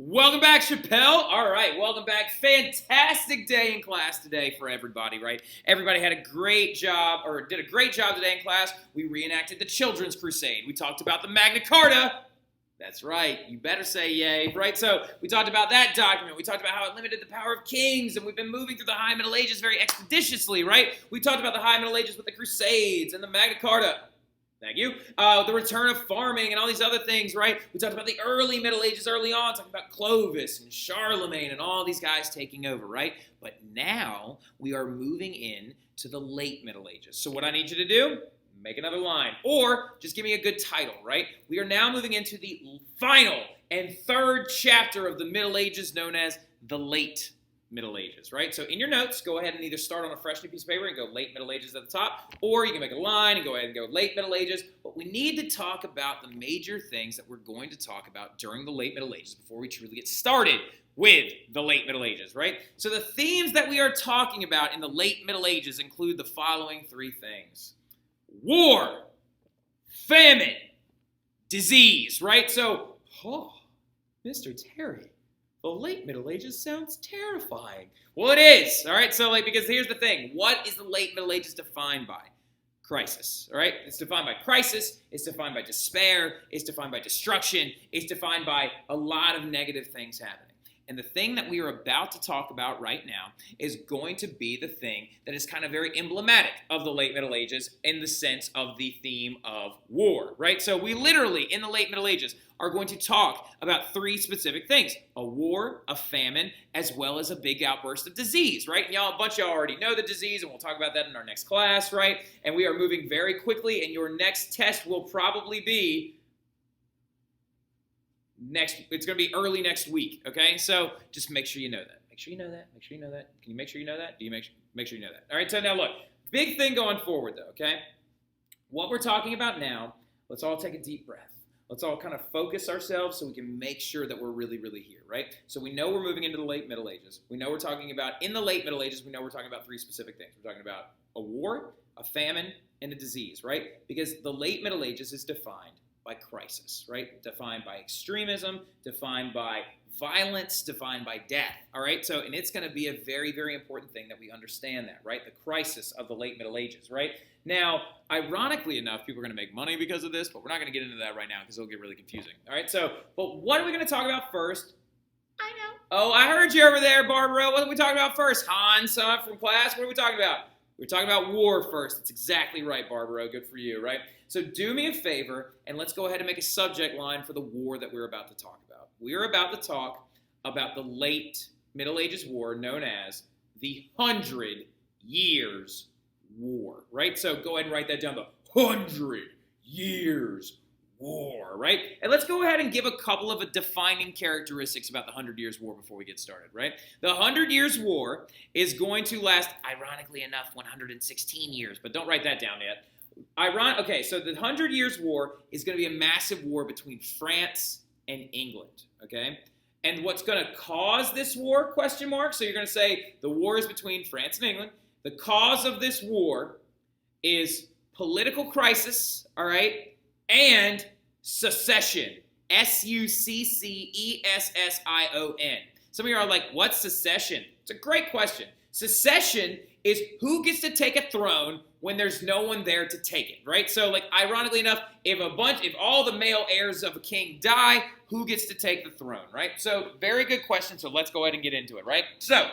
Welcome back, Chappelle. All right, welcome back. Fantastic day in class today for everybody, right? Everybody had a great job, or did a great job today in class. We reenacted the Children's Crusade. We talked about the Magna Carta. That's right. You better say yay, right? So we talked about that document. We talked about how it limited the power of kings, and we've been moving through the High Middle Ages very expeditiously, right? We talked about the High Middle Ages with the Crusades and the Magna Carta. Thank you. The return of farming and all these other things, right? We talked about the early Middle Ages early on, talking about Clovis and Charlemagne and all these guys taking over, right? But now we are moving in to the late Middle Ages. So what I need you to do, make another line, or just give me a good title, right? We are now moving into the final and third chapter of the Middle Ages, known as the late Middle Ages, right? So in your notes, go ahead and either start on a fresh new piece of paper and go late Middle Ages at the top, or you can make a line and go ahead and go late Middle Ages. But we need to talk about the major things that we're going to talk about during the late Middle Ages before we truly get started with the late Middle Ages, right? So the themes that we are talking about in the late Middle Ages include the following three things: war, famine, disease, right? So, Mr. Terry, the late Middle Ages sounds terrifying. Well, it is, all right? So, because here's the thing. What is the late Middle Ages defined by? Crisis, all right? It's defined by crisis. It's defined by despair. It's defined by destruction. It's defined by a lot of negative things happening. And the thing that we are about to talk about right now is going to be the thing that is kind of very emblematic of the late Middle Ages in the sense of the theme of war, right? So we literally, in the late Middle Ages, are going to talk about three specific things: a war, a famine, as well as a big outburst of disease, right? And a bunch of y'all already know the disease, and we'll talk about that in our next class, right? And we are moving very quickly, and your next test will probably be it's going to be early next week, okay? So just make sure you know that. Make sure you know that. Make sure you know that. Can you make sure you know that? Do you make sure you know that? All right, so now look, big thing going forward though, okay? What we're talking about now, let's all take a deep breath. Let's all kind of focus ourselves so we can make sure that we're really, really here, right? So we know we're moving into the late Middle Ages. We know we're talking about, in the late Middle Ages, we know we're talking about three specific things. We're talking about a war, a famine, and a disease, right? Because the late Middle Ages is defined by crisis, right? Defined by extremism, defined by violence, defined by death, all right? So, and it's going to be a very, very important thing that we understand that, right? The crisis of the late Middle Ages, right? Now, ironically enough, people are going to make money because of this, but we're not going to get into that right now because it'll get really confusing, all right? So, but what are we going to talk about first? I know. Oh, I heard you over there, Barbara. What are we talking about first? Hans, from class, what are we talking about? We're talking about war first. That's exactly right, Barbara. Good for you, right? So do me a favor, and let's go ahead and make a subject line for the war that we're about to talk about. We're about to talk about the late Middle Ages war known as the 100 Years' War, right? So go ahead and write that down, the 100 Years' War, right? And let's go ahead and give a couple of defining characteristics about the 100 Years' War before we get started, right? The 100 Years' War is going to last, ironically enough, 116 years, but don't write that down yet. Okay, so the 100 Years' War is going to be a massive war between France and England, okay? And what's going to cause this war, question mark? So you're going to say the war is between France and England. The cause of this war is political crisis, all right, and secession, Succession. Some of you are like, what's secession? It's a great question. Secession is who gets to take a throne when there's no one there to take it, right? So, ironically enough, if all the male heirs of a king die, who gets to take the throne, right? So, very good question, so let's go ahead and get into it, right? So,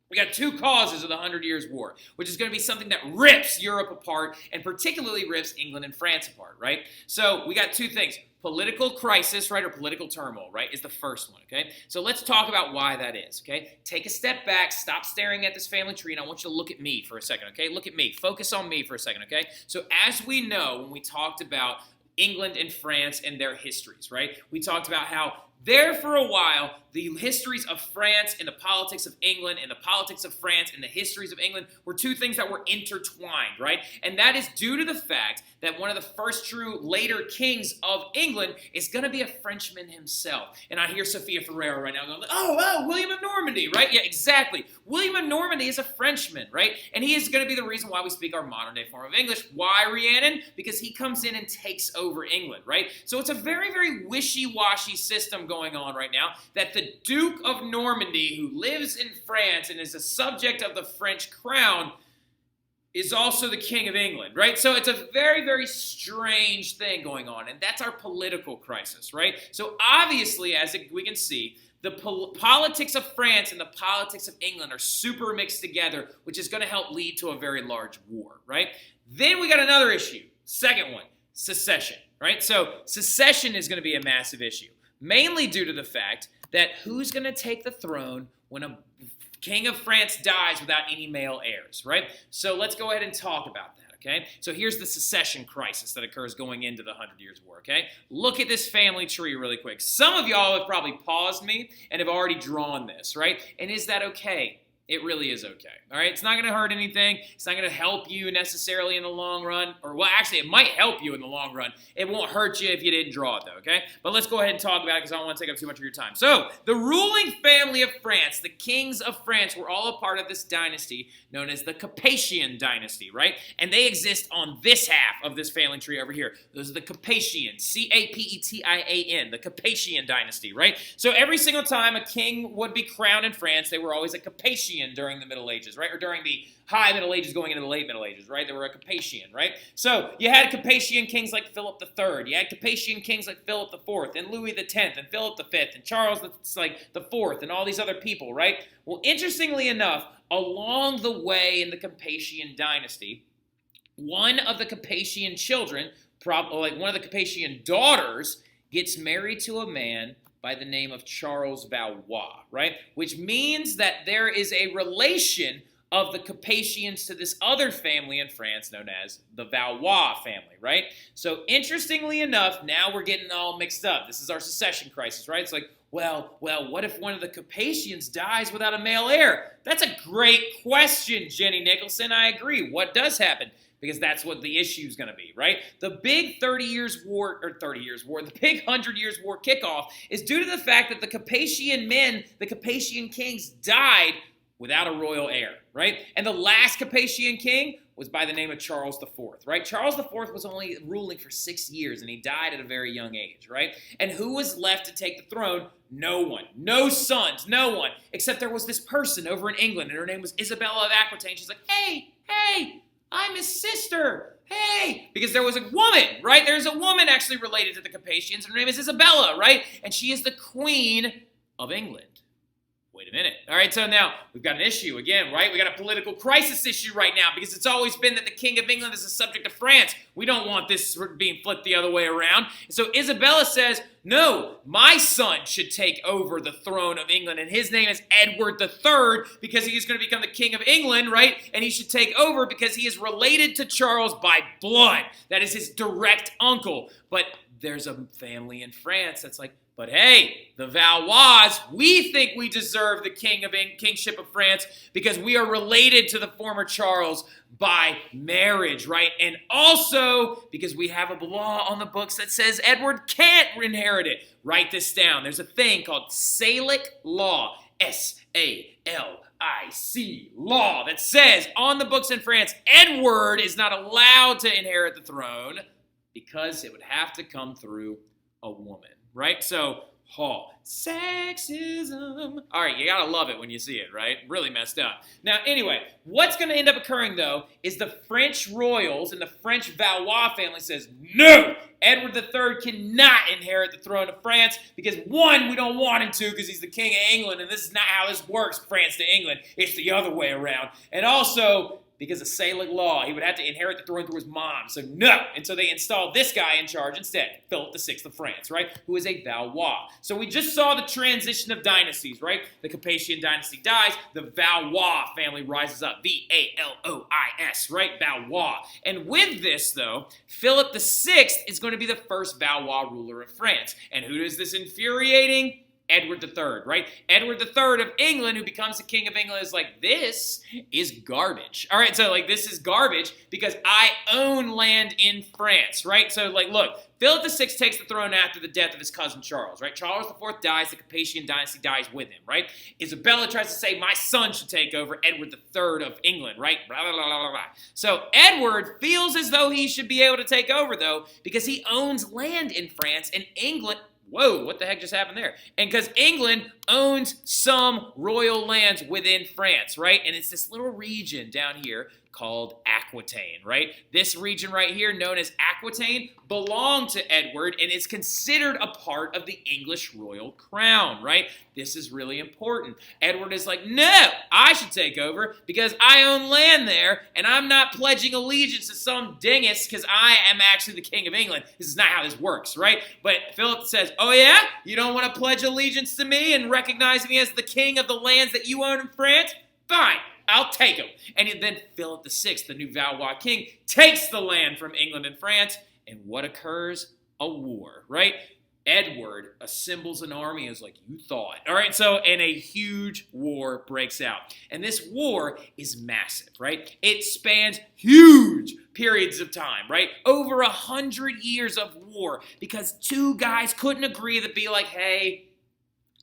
we got two causes of the 100 Years' War, which is going to be something that rips Europe apart and particularly rips England and France apart, right? So we got two things. Political crisis, right, or political turmoil, right, is the first one, okay? So let's talk about why that is, okay? Take a step back, stop staring at this family tree, and I want you to look at me for a second, okay? Look at me. Focus on me for a second, okay? So as we know, when we talked about England and France and their histories, right, we talked about how there for a while, the histories of France and the politics of England and the politics of France and the histories of England were two things that were intertwined, right? And that is due to the fact that one of the first true later kings of England is going to be a Frenchman himself. And I hear Sophia Ferreira right now going, oh, William of Normandy, right? Yeah, exactly. William of Normandy is a Frenchman, right? And he is going to be the reason why we speak our modern day form of English. Why, Rhiannon? Because he comes in and takes over over England, right? So it's a very, very wishy-washy system going on right now that the Duke of Normandy, who lives in France and is a subject of the French crown, is also the King of England, right? So it's a very, very strange thing going on, and that's our political crisis, right? So obviously, as we can see, the politics of France and the politics of England are super mixed together, which is going to help lead to a very large war, right? Then we got another issue, second one, secession, right? So secession is going to be a massive issue, mainly due to the fact that who's going to take the throne when a King of France dies without any male heirs, right? So let's go ahead and talk about that, okay? So here's the secession crisis that occurs going into the 100 Years' War, okay? Look at this family tree really quick. Some of y'all have probably paused me and have already drawn this, right? And is that okay? It really is okay, all right? It's not going to hurt anything. It's not going to help you necessarily in the long run. Or, well, actually, it might help you in the long run. It won't hurt you if you didn't draw it, though, okay? But let's go ahead and talk about it because I don't want to take up too much of your time. So, the ruling family of France, the kings of France, were all a part of this dynasty known as the Capetian dynasty, right? And they exist on this half of this family tree over here. Those are the Capetians, C-A-P-E-T-I-A-N, the Capetian dynasty, right? So, every single time a king would be crowned in France, they were always a Capetian during the Middle Ages, right? Or during the High Middle Ages going into the Late Middle Ages, right? They were a Capetian, right? So you had Capetian kings like Philip III. You had Capetian kings like Philip IV and Louis X and Philip V and Charles IV and all these other people, right? Well, interestingly enough, along the way in the Capetian dynasty, one of the Capetian children, one of the Capetian daughters, gets married to a man by the name of Charles Valois, right? Which means that there is a relation of the Capetians to this other family in France known as the Valois family, right? So interestingly enough, now we're getting all mixed up. This is our secession crisis, right? It's like, well, what if one of the Capetians dies without a male heir? That's a great question, Jenny Nicholson. I agree. What does happen? Because that's what the issue is going to be, right? The big the big 100 Years' War kickoff is due to the fact that the Capetian men, the Capetian kings, died without a royal heir, right? And the last Capetian king was by the name of Charles IV, right? Charles IV was only ruling for 6 years, and he died at a very young age, right? And who was left to take the throne? No one. No sons. No one. Except there was this person over in England, and her name was Isabella of Aquitaine. She's like, hey, I'm his sister. Hey, because there was a woman, right? There's a woman actually related to the Capetians. Her name is Isabella, right? And she is the Queen of England. Wait a minute. All right, so now we've got an issue again, right? We got a political crisis issue right now because it's always been that the King of England is a subject of France. We don't want this being flipped the other way around. So Isabella says, no, my son should take over the throne of England, and his name is Edward III because he is going to become the King of England, right? And he should take over because he is related to Charles by blood. That is his direct uncle. But there's a family in France that's like, but hey, the Valois, we think we deserve the kingship of France because we are related to the former Charles by marriage, right? And also because we have a law on the books that says Edward can't inherit it. Write this down. There's a thing called Salic law, S-A-L-I-C law, that says on the books in France, Edward is not allowed to inherit the throne because it would have to come through a woman. Right? So, sexism. All right, you gotta love it when you see it, right? Really messed up. Now, anyway, what's gonna end up occurring, though, is the French royals and the French Valois family says, no, Edward III cannot inherit the throne of France because, one, we don't want him to because he's the King of England, and this is not how this works, France to England. It's the other way around. And also, because of Salic law, he would have to inherit the throne through his mom. So no. And so they installed this guy in charge instead, Philip VI of France, right? Who is a Valois. So we just saw the transition of dynasties, right? The Capetian dynasty dies. The Valois family rises up. V-A-L-O-I-S, right? Valois. And with this, though, Philip VI is going to be the first Valois ruler of France. And who is this infuriating? Edward III, right? Edward III of England, who becomes the King of England, is like, this is garbage. All right, so like this is garbage because I own land in France, right? So like, look, Philip VI takes the throne after the death of his cousin Charles, right? Charles IV dies, the Capetian dynasty dies with him, right? Isabella tries to say, my son should take over, Edward III of England, right? Blah, blah, blah, blah, blah. So Edward feels as though he should be able to take over, though, because he owns land in France, and England... Whoa, what the heck just happened there? And because England owns some royal lands within France, right? And it's this little region down here called Aquitaine, right? This region right here, known as Aquitaine, belonged to Edward and is considered a part of the English royal crown, right? This is really important. Edward is like, no, I should take over because I own land there and I'm not pledging allegiance to some dingus because I am actually the King of England. This is not how this works, right? But Philip says, oh yeah? You don't want to pledge allegiance to me and recognize me as the king of the lands that you own in France? Fine. I'll take them. And then Philip VI, the new Valois king, takes the land from England and France. And what occurs? A war, right? Edward assembles an army as like you thought. All right, so, and a huge war breaks out. And this war is massive, right? It spans huge periods of time, right? Over 100 years of war because two guys couldn't agree to be like, hey,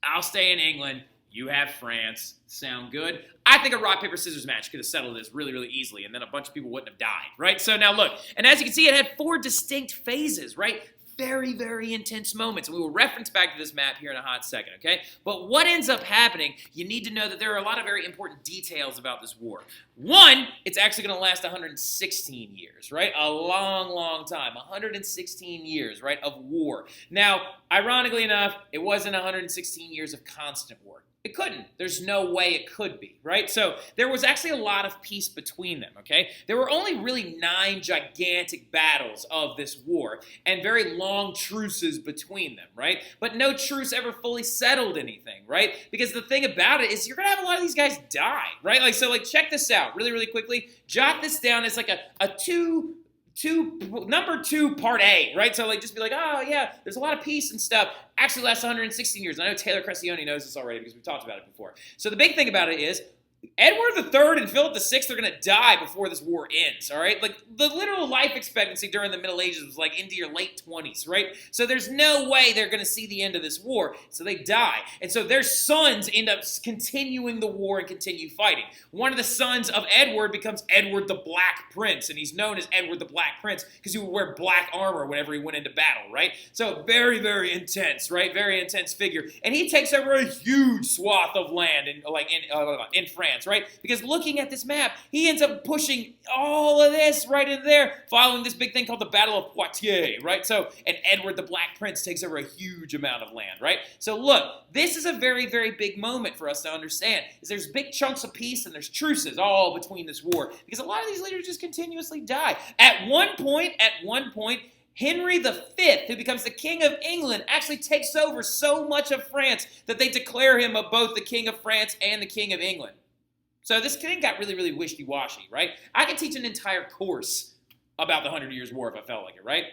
I'll stay in England. You have France. Sound good? I think a rock, paper, scissors match could have settled this really, really easily, and then a bunch of people wouldn't have died, right? So now look, and as you can see, it had 4 distinct phases, right? Very, very intense moments. And we will reference back to this map here in a hot second, okay? But what ends up happening, you need to know that there are a lot of very important details about this war. One, it's actually going to last 116 years, right? A long, long time. 116 years, right, of war. Now, ironically enough, it wasn't 116 years of constant war. It couldn't. There's no way it could be, right? So there was actually a lot of peace between them, okay? There were only really 9 gigantic battles of this war and very long truces between them, right? But no truce ever fully settled anything, right? Because the thing about it is you're going to have a lot of these guys die, right? Like, so like check this out really, really quickly. Jot this down as like number 2 part A, right? So like just be like, oh yeah, there's a lot of peace and stuff. Actually lasts 116 years. I know Taylor Crescione knows this already because we've talked about it before. So the big thing about it is Edward III and Philip VI are going to die before this war ends, all right? Like, the literal life expectancy during the Middle Ages was, like, into your late 20s, right? So there's no way they're going to see the end of this war, so they die. And so their sons end up continuing the war and continue fighting. One of the sons of Edward becomes Edward the Black Prince, and he's known as Edward the Black Prince because he would wear black armor whenever he went into battle, right? So very, very intense, right? Very intense figure. And he takes over a huge swath of land in France. Right? Because looking at this map, he ends up pushing all of this right in there, following this big thing called the Battle of Poitiers, right? So, and Edward the Black Prince takes over a huge amount of land, right? So look, this is a very, very big moment for us to understand, is there's big chunks of peace and there's truces all between this war, because a lot of these leaders just continuously die. At one point, Henry V, who becomes the King of England, actually takes over so much of France that they declare him both the King of France and the King of England. So this thing got really, really wishy-washy, right? I could teach an entire course about the 100 Years' War if I felt like it, right?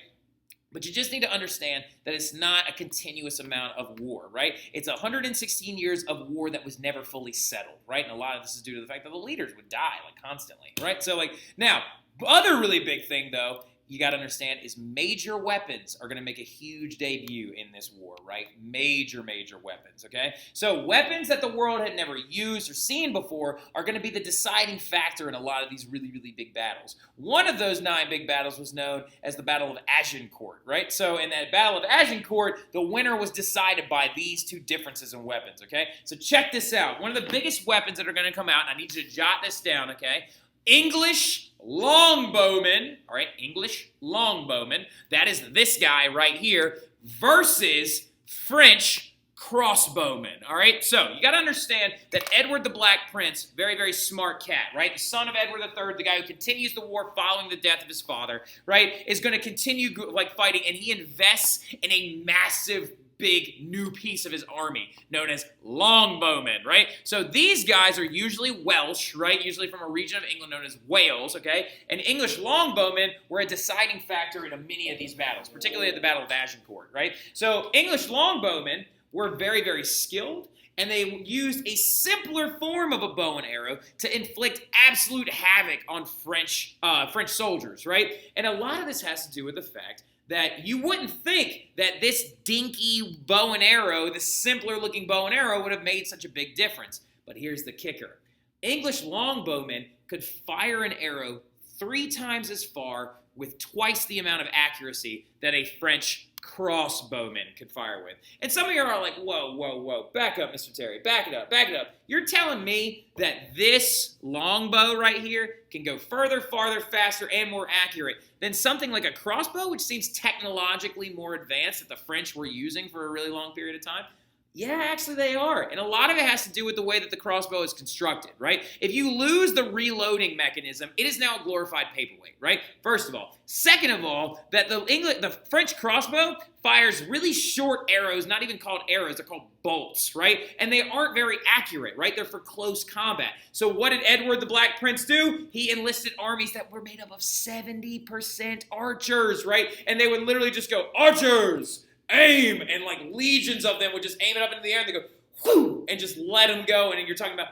But you just need to understand that it's not a continuous amount of war, right? It's 116 years of war that was never fully settled, right? And a lot of this is due to the fact that the leaders would die, like, constantly, right? So, like, now, other really big thing, though, you got to understand is major weapons are going to make a huge debut in this war, right? Major weapons, okay? So weapons that the world had never used or seen before are going to be the deciding factor in a lot of these really, really big battles. One of those 9 big battles was known as the Battle of Agincourt, right? So in that Battle of Agincourt, the winner was decided by these 2 differences in weapons, okay? So check this out. One of the biggest weapons that are going to come out, and I need you to jot this down, okay? English longbowmen, all right, English longbowmen, that is this guy right here, versus French crossbowmen, all right? So you got to understand that Edward the Black Prince, very, very smart cat, right? The son of Edward III, the guy who continues the war following the death of his father, right, is going to continue, like, fighting, and he invests in a massive big new piece of his army known as longbowmen, right? So these guys are usually Welsh, right? Usually from a region of England known as Wales, okay? And English longbowmen were a deciding factor in many of these battles, particularly at the Battle of Agincourt, right? So English longbowmen were very, very skilled, and they used a simpler form of a bow and arrow to inflict absolute havoc on French soldiers, right? And a lot of this has to do with the fact that you wouldn't think that this dinky bow and arrow, this simpler looking bow and arrow, would have made such a big difference. But here's the kicker. English longbowmen could fire an arrow 3 times as far with twice the amount of accuracy that a French crossbowman could fire with. And some of you are like, whoa, back up, Mr. Terry, back it up. You're telling me that this longbow right here can go further, farther, faster, and more accurate than something like a crossbow, which seems technologically more advanced that the French were using for a really long period of time? Yeah, actually they are. And a lot of it has to do with the way that the crossbow is constructed, right? If you lose the reloading mechanism, it is now a glorified paperweight, right? First of all. Second of all, that the French crossbow fires really short arrows, not even called arrows, they're called bolts, right? And they aren't very accurate, right? They're for close combat. So what did Edward the Black Prince do? He enlisted armies that were made up of 70% archers, right? And they would literally just go, archers! Aim! And like legions of them would just aim it up into the air and they go, whoo! And just let them go. And you're talking about,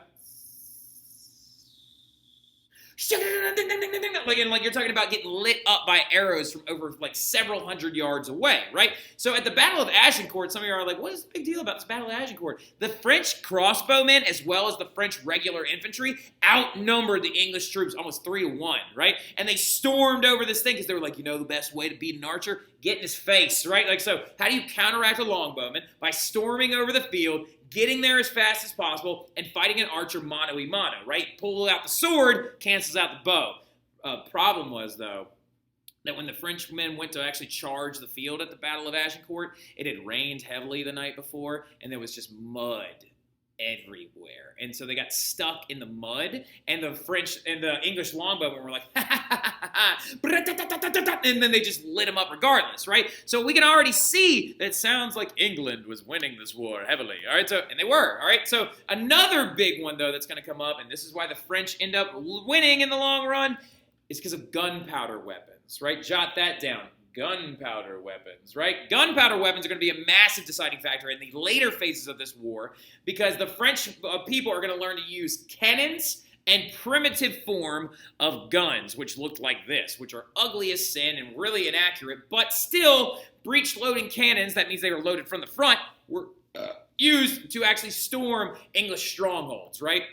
like you're talking about getting lit up by arrows from over like several hundred yards away, right? So at the Battle of Agincourt, some of you are like, what is the big deal about this Battle of Agincourt? The French crossbowmen, as well as the French regular infantry, outnumbered the English troops almost 3-1, right? And they stormed over this thing because they were like, the best way to beat an archer? Get in his face, right? Like, so how do you counteract a longbowman? By storming over the field, getting there as fast as possible, and fighting an archer mano-a-mano, right? Pull out the sword, cancels out the bow. Problem was, though, that when the Frenchmen went to actually charge the field at the Battle of Agincourt, it had rained heavily the night before, and there was just mud everywhere. And so they got stuck in the mud, and the English longbowmen were like, and then they just lit them up regardless, right? So we can already see that it sounds like England was winning this war heavily, all right? And they were, all right? So another big one, though, that's going to come up, and this is why the French end up winning in the long run, is because of gunpowder weapons, right? Jot that down. Gunpowder weapons, right? Gunpowder weapons are going to be a massive deciding factor in the later phases of this war because the French people are going to learn to use cannons and primitive form of guns, which looked like this, which are ugly as sin and really inaccurate, but still breech-loading cannons, that means they were loaded from the front, were used to actually storm English strongholds, right?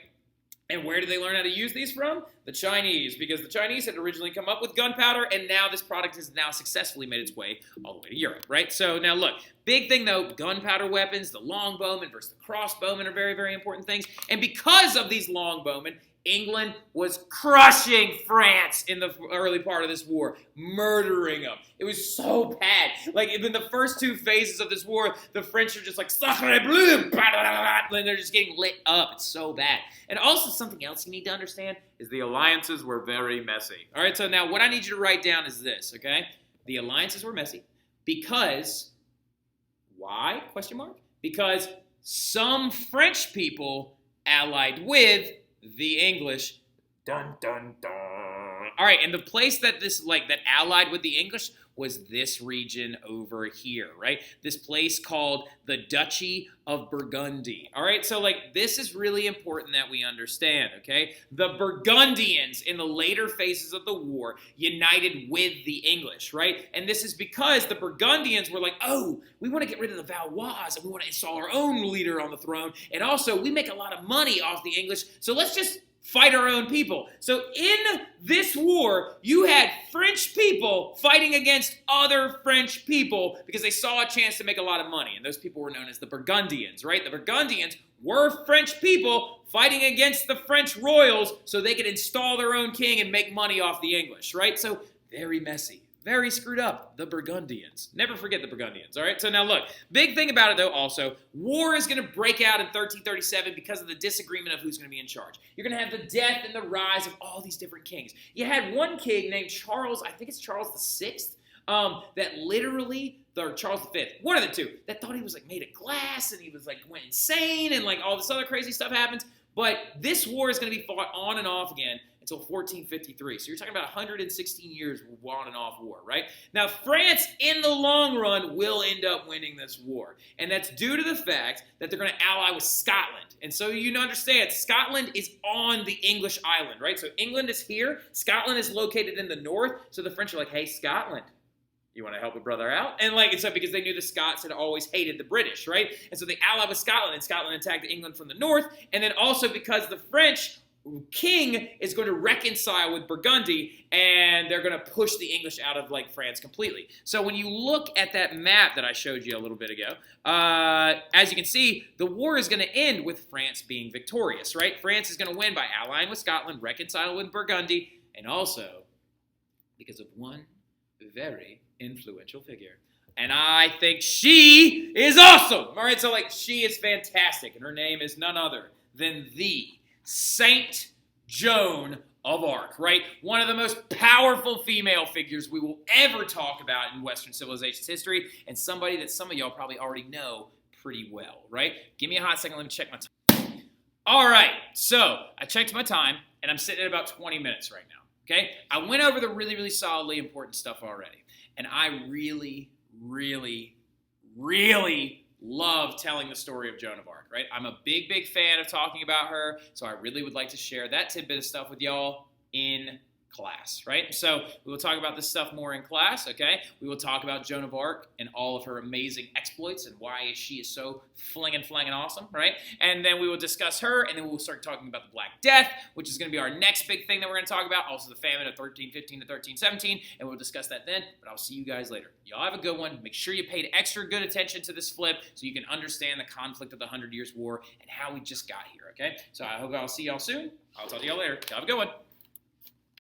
And where did they learn how to use these from? The Chinese, because the Chinese had originally come up with gunpowder, and now this product has now successfully made its way all the way to Europe, right? So now look, big thing though, gunpowder weapons, the longbowmen versus the crossbowmen are very, very important things. And because of these longbowmen, England was crushing France in the early part of this war, murdering them. It was so bad. Like, in the first 2 phases of this war, the French are just like, sacre bleu, and they're just getting lit up. It's so bad. And also, something else you need to understand is the alliances were very messy. All right, so now what I need you to write down is this, okay? The alliances were messy because, why, question mark? Because some French people allied with the English, dun, dun, dun. All right, and the place that that allied with the English was this region over here, right? This place called the Duchy of Burgundy. All right, so this is really important that we understand, okay? The Burgundians in the later phases of the war united with the English, right? And this is because the Burgundians were like, oh, we want to get rid of the Valois and we want to install our own leader on the throne. And also, we make a lot of money off the English, so let's just fight our own people. So in this war, you had French people fighting against other French people because they saw a chance to make a lot of money. And those people were known as the Burgundians, right? The Burgundians were French people fighting against the French royals so they could install their own king and make money off the English, right? So very messy. Very screwed up, the Burgundians. Never forget the Burgundians, all right? So now look, big thing about it though also, war is going to break out in 1337 because of the disagreement of who's going to be in charge. You're going to have the death and the rise of all these different kings. You had one king named Charles, I think it's Charles VI, that literally, or Charles V, one of the two, that thought he was made of glass and he was went insane and all this other crazy stuff happens. But this war is going to be fought on and off again until 1453. So you're talking about 116 years of on and off war, right? Now, France, in the long run, will end up winning this war. And that's due to the fact that they're going to ally with Scotland. And so you understand, Scotland is on the English island, right? So England is here. Scotland is located in the north. So the French are like, hey, Scotland, you want to help a brother out? And so because they knew the Scots had always hated the British, right? And so they allied with Scotland, and Scotland attacked England from the north. And then also because the French king is going to reconcile with Burgundy, and they're going to push the English out of France completely. So when you look at that map that I showed you a little bit ago, as you can see, the war is going to end with France being victorious, right? France is going to win by allying with Scotland, reconciling with Burgundy, and also because of one very influential figure. And I think she is awesome. All right, so she is fantastic, and her name is none other than the Saint Joan of Arc, right? One of the most powerful female figures we will ever talk about in Western civilization's history, and somebody that some of y'all probably already know pretty well, right? Give me a hot second, let me check my time. All right, so I checked my time, and I'm sitting at about 20 minutes right now, okay? I went over the really, really solidly important stuff already, and I really, really, really love telling the story of Joan of Arc, right? I'm a big, big fan of talking about her, so I really would like to share that tidbit of stuff with y'all in class, right? So we will talk about this stuff more in class, okay? We will talk about Joan of Arc and all of her amazing exploits and why she is so flinging awesome, right? And then we will discuss her, and then we'll start talking about the Black Death, which is going to be our next big thing that we're going to talk about, also the famine of 1315 to 1317, and we'll discuss that then, but I'll see you guys later. Y'all have a good one. Make sure you paid extra good attention to this flip so you can understand the conflict of the 100 Years' War and how we just got here, okay? So I hope I'll see y'all soon. I'll talk to y'all later. Y'all have a good one.